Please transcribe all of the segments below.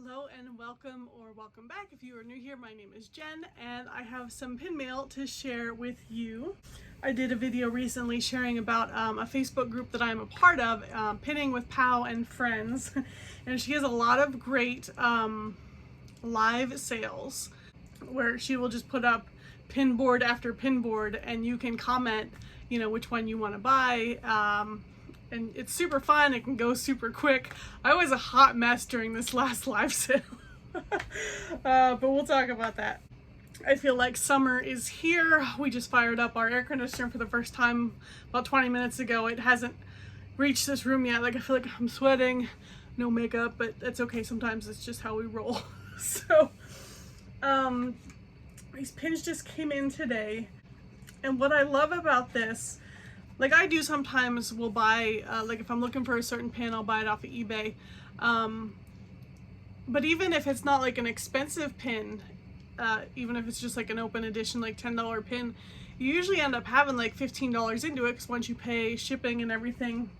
Hello and welcome or welcome back. If you are new here, my name is Jen and I have some pin mail to share with you. I did a video recently sharing about a Facebook group that I'm a part of, Pinning with Pow and Friends, and she has a lot of great live sales where she will just put up pin board after pin board and you can comment, which one you want to buy. And it's super fun. It can go super quick. I was a hot mess during this last live sale, but we'll talk about that. I feel like summer is here. We just fired up our air conditioner for the first time about 20 minutes ago. It hasn't reached this room yet. Like, I feel like I'm sweating, no makeup, but that's okay. Sometimes it's just how we roll. So, these pins just came in today. And what I love about this, like I do sometimes, will buy, like if I'm looking for a certain pin, I'll buy it off of eBay. But even if it's not like an expensive pin, even if it's just like an open edition, like $10 pin, you usually end up having like $15 into it because once you pay shipping and everything.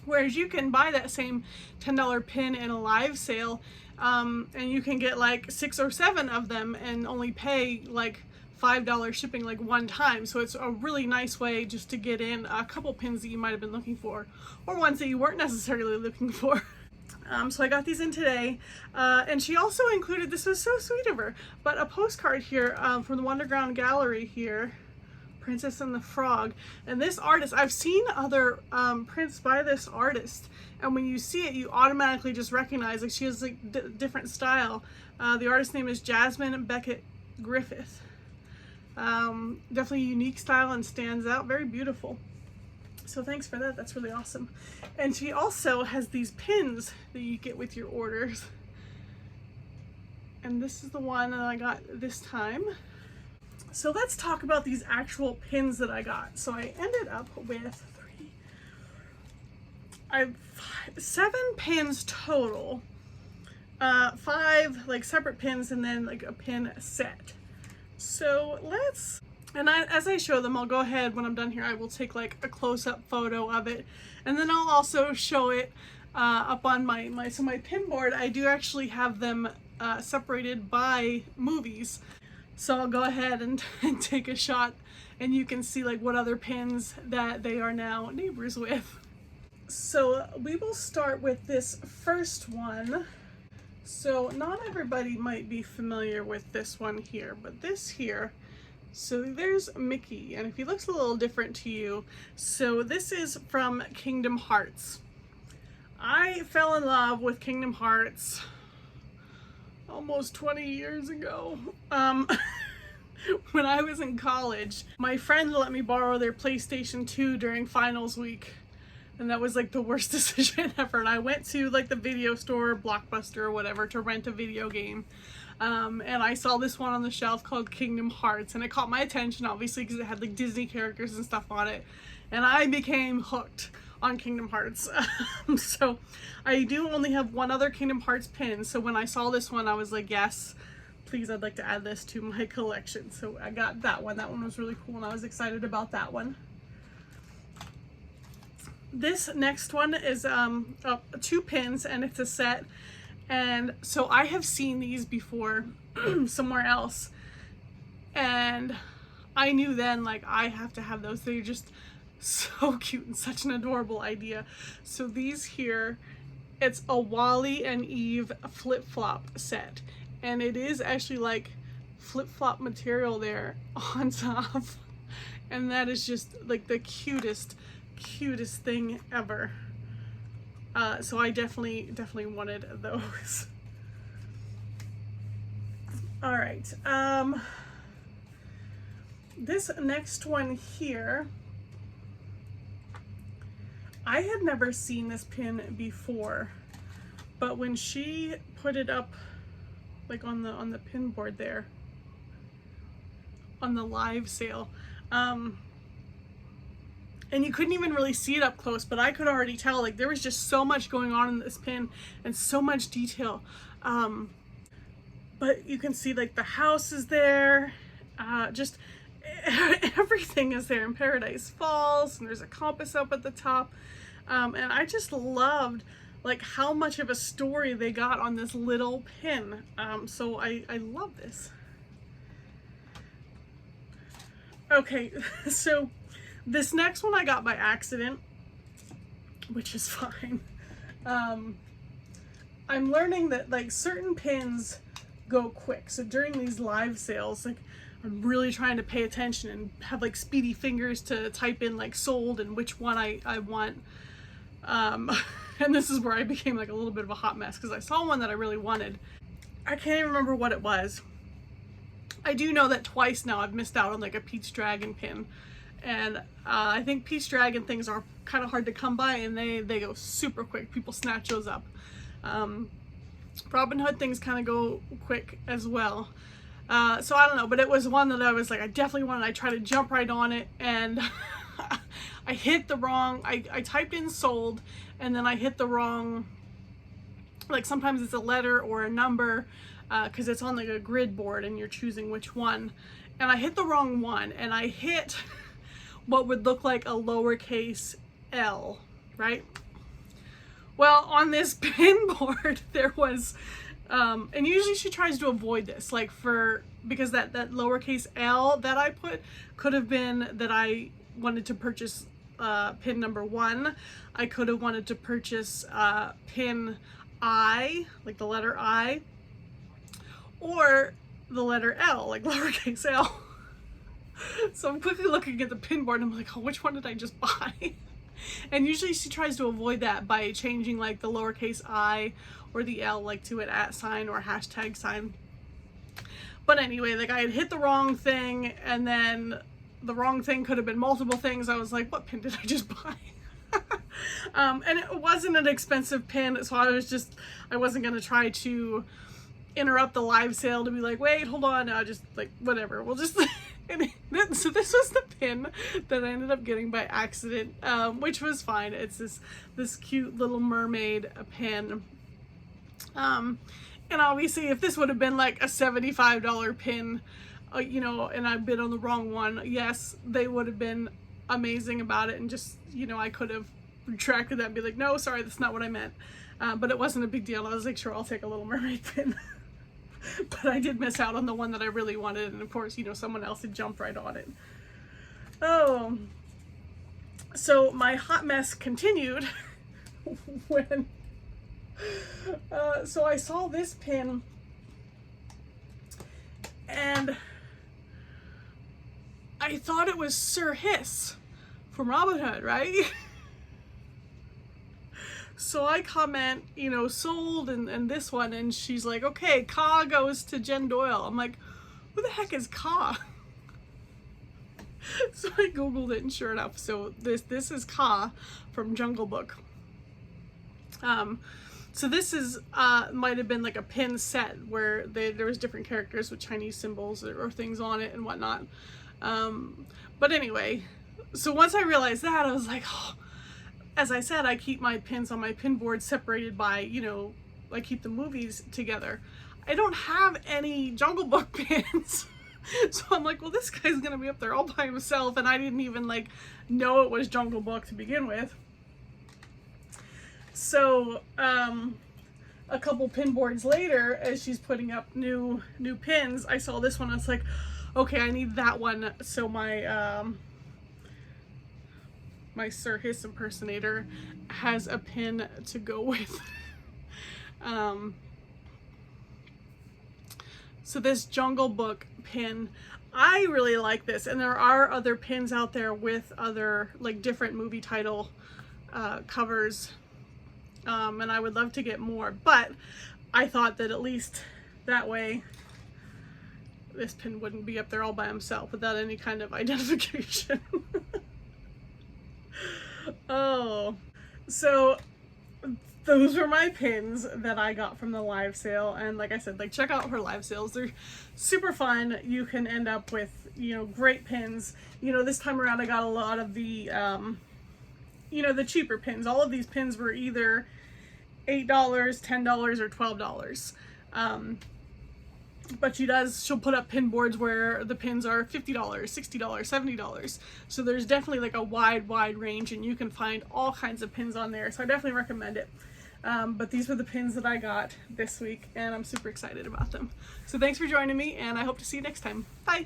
Whereas you can buy that same $10 pin in a live sale, and you can get like 6 or 7 of them and only pay like $5 shipping like one time. So it's a really nice way just to get in a couple pins that you might have been looking for, or ones that you weren't necessarily looking for. So I got these in today, and she also included, this was so sweet of her, but a postcard here from the Wonderground Gallery here, Princess and the Frog. And this artist, I've seen other prints by this artist, and when you see it, you automatically just recognize, like, she has like different style. The artist's name is Jasmine Beckett Griffith. Definitely a unique style and stands out, very beautiful. So thanks for that, that's really awesome. And she also has these pins that you get with your orders. And this is the one that I got this time. So let's talk about these actual pins that I got. So I ended up with 7 pins total. 5 like separate pins and then like a pin set. So as I show them, I'll go ahead, when I'm done here, I will take like a close-up photo of it, and then I'll also show it up on my pin board. I do actually have them separated by movies. So I'll go ahead and take a shot and you can see like what other pins that they are now neighbors with. So we will start with this first one. So not everybody might be familiar with this one here, but this here, so there's Mickey, and if he looks a little different to you, so this is from Kingdom Hearts. I fell in love with Kingdom Hearts almost 20 years ago. When I was in college, my friend let me borrow their PlayStation 2 during finals week. And that was like the worst decision ever. And I went to like the video store, Blockbuster or whatever, to rent a video game. And I saw this one on the shelf called Kingdom Hearts, and it caught my attention obviously because it had like Disney characters and stuff on it. And I became hooked on Kingdom Hearts. So I do only have one other Kingdom Hearts pin. So when I saw this one, I was like, yes, please, I'd like to add this to my collection. So I got that one. That one was really cool and I was excited about that one. This next one is 2 pins and it's a set, and so I have seen these before somewhere else, and I knew then like I have to have those. They're just so cute and such an adorable idea. So these here, it's a Wally and Eve flip-flop set, and it is actually like flip-flop material there on top, and that is just like the cutest thing ever. So I definitely wanted those. All right, this next one here, I had never seen this pin before, but when she put it up like on the pin board there on the live sale, and you couldn't even really see it up close, but I could already tell like there was just so much going on in this pin and so much detail. But you can see like the house is there, just everything is there, in Paradise Falls, and there's a compass up at the top. And I just loved like how much of a story they got on this little pin. So I love this. Okay, so this next one I got by accident, which is fine. I'm learning that like certain pins go quick. So during these live sales, like I'm really trying to pay attention and have like speedy fingers to type in like sold and which one I want. And this is where I became like a little bit of a hot mess because I saw one that I really wanted. I can't even remember what it was. I do know that twice now I've missed out on like a Pete's Dragon pin. And I think Pete's Dragon things are kind of hard to come by, and they go super quick. People snatch those up. Robin Hood things kind of go quick as well. So I don't know, but it was one that I was like, I definitely wanted. I tried to jump right on it, and I hit the wrong, I typed in sold, and then I hit the wrong, like sometimes it's a letter or a number, because it's on like a grid board and you're choosing which one. And I hit the wrong one, and I hit what would look like a lowercase L, right? Well, on this pin board, there was, and usually she tries to avoid this, like because that lowercase L that I put could have been that I wanted to purchase pin number 1. I could have wanted to purchase pin I, like the letter I, or the letter L, like lowercase L. So I'm quickly looking at the pin board and I'm like, oh, which one did I just buy? And usually she tries to avoid that by changing like the lowercase I or the L like to an @ sign or hashtag sign. But anyway, like I had hit the wrong thing, and then the wrong thing could have been multiple things. I was like, what pin did I just buy? And it wasn't an expensive pin, so I wasn't gonna try to interrupt the live sale to be like, wait, hold on, just like whatever, we'll just so this was the pin that I ended up getting by accident, which was fine. It's this cute little mermaid pin, and obviously if this would have been like a $75 pin, you know, and I bid on the wrong one, yes, they would have been amazing about it, and just, you know, I could have retracted that and be like, no, sorry, that's not what I meant. But it wasn't a big deal. I was like, sure, I'll take a little mermaid pin. But I did miss out on the one that I really wanted, and of course, you know, someone else had jumped right on it. Oh, so my hot mess continued when so I saw this pin, and I thought it was Sir Hiss from Robin Hood, right? So I comment, you know, sold and this one, and she's like, okay, Ka goes to Jen Doyle. I'm like, who the heck is Ka? So I googled it, and sure enough, so this is Ka from Jungle Book. So this is might have been like a pin set where there was different characters with Chinese symbols or things on it and whatnot. But anyway, so once I realized that, I was like, oh, as I said, I keep my pins on my pin board separated by, you know, I keep the movies together. I don't have any Jungle Book pins. So I'm like, well, this guy's gonna be up there all by himself, and I didn't even like know it was Jungle Book to begin with. So a couple pin boards later, as she's putting up new pins, I saw this one. I was like, okay, I need that one. So my my Sir Hiss impersonator has a pin to go with. So this Jungle Book pin, I really like this, and there are other pins out there with other like different movie title covers, and I would love to get more, but I thought that at least that way this pin wouldn't be up there all by himself without any kind of identification. Oh, so those were my pins that I got from the live sale, and like I said, like check out her live sales. They're super fun. You can end up with, you know, great pins. You know, this time around I got a lot of the you know, the cheaper pins. All of these pins were either $8, $10, or $12. But she'll put up pin boards where the pins are $50, $60, $70. So there's definitely like a wide range, and you can find all kinds of pins on there. So I definitely recommend it. But these were the pins that I got this week, and I'm super excited about them. So thanks for joining me, and I hope to see you next time. Bye!